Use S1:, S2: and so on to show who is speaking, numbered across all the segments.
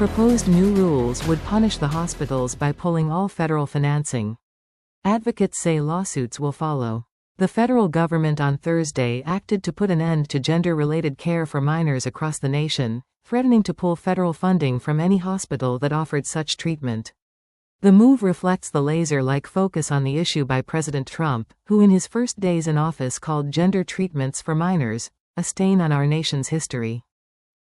S1: proposed new rules would punish the hospitals by pulling all federal financing. Advocates say lawsuits will follow. The federal government on Thursday acted to put an end to gender-related care for minors across the nation, threatening to pull federal funding from any hospital that offered such treatment. The move reflects the laser-like focus on the issue by President Trump, who in his first days in office called gender treatments for minors a stain on our nation's history.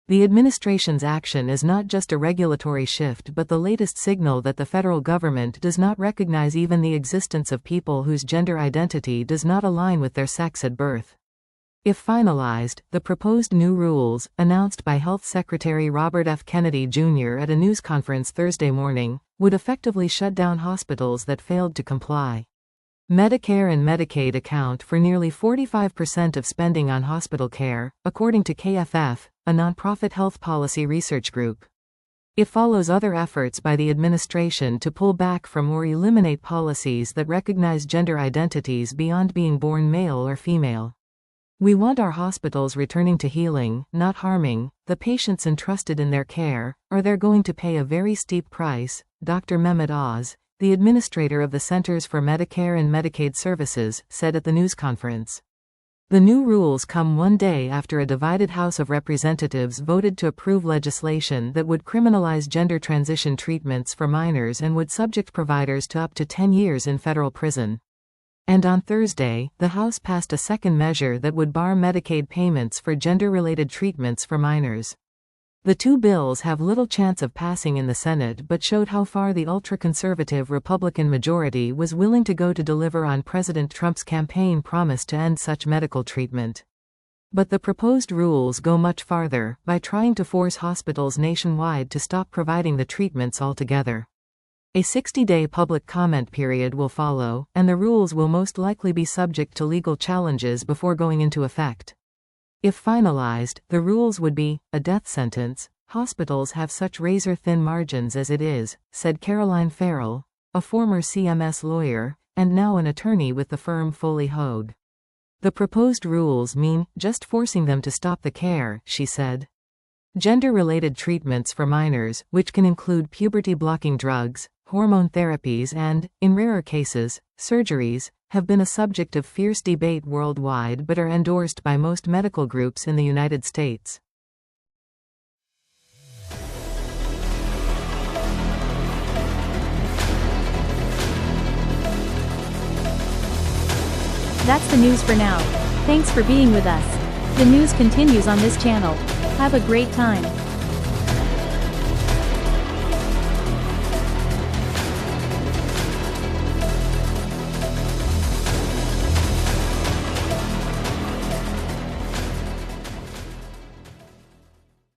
S1: The administration's action is not just a regulatory shift but the latest signal that the federal government does not recognize even the existence of people whose gender identity does not align with their sex at birth. If finalized, the proposed new rules, announced by Health Secretary Robert F. Kennedy Jr. at a news conference Thursday morning, would effectively shut down hospitals that failed to comply. Medicare and Medicaid account for nearly 45% of spending on hospital care, according to KFF, a nonprofit health policy research group. It follows other efforts by the administration to pull back from or eliminate policies that recognize gender identities beyond being born male or female. We want our hospitals returning to healing, not harming, the patients entrusted in their care, or they're going to pay a very steep price, Dr. Mehmet Oz, the administrator of the Centers for Medicare and Medicaid Services, said at the news conference. The new rules come one day after a divided House of Representatives voted to approve legislation that would criminalize gender transition treatments for minors and would subject providers to up to 10 years in federal prison. And on Thursday, the House passed a second measure that would bar Medicaid payments for gender-related treatments for minors. The two bills have little chance of passing in the Senate but showed how far the ultra-conservative Republican majority was willing to go to deliver on President Trump's campaign promise to end such medical treatment. But the proposed rules go much farther, by trying to force hospitals nationwide to stop providing the treatments altogether. A 60-day public comment period will follow, and the rules will most likely be subject to legal challenges before going into effect. If finalized, the rules would be a death sentence. Hospitals have such razor-thin margins as it is, said Caroline Farrell, a former CMS lawyer, and now an attorney with the firm Foley Hoag. The proposed rules mean just forcing them to stop the care, she said. Gender-related treatments for minors, which can include puberty-blocking drugs, hormone therapies and, in rarer cases, surgeries, have been a subject of fierce debate worldwide but are endorsed by most medical groups in the United States.
S2: That's the news for now. Thanks for being with us. The news continues on this channel. Have a great time.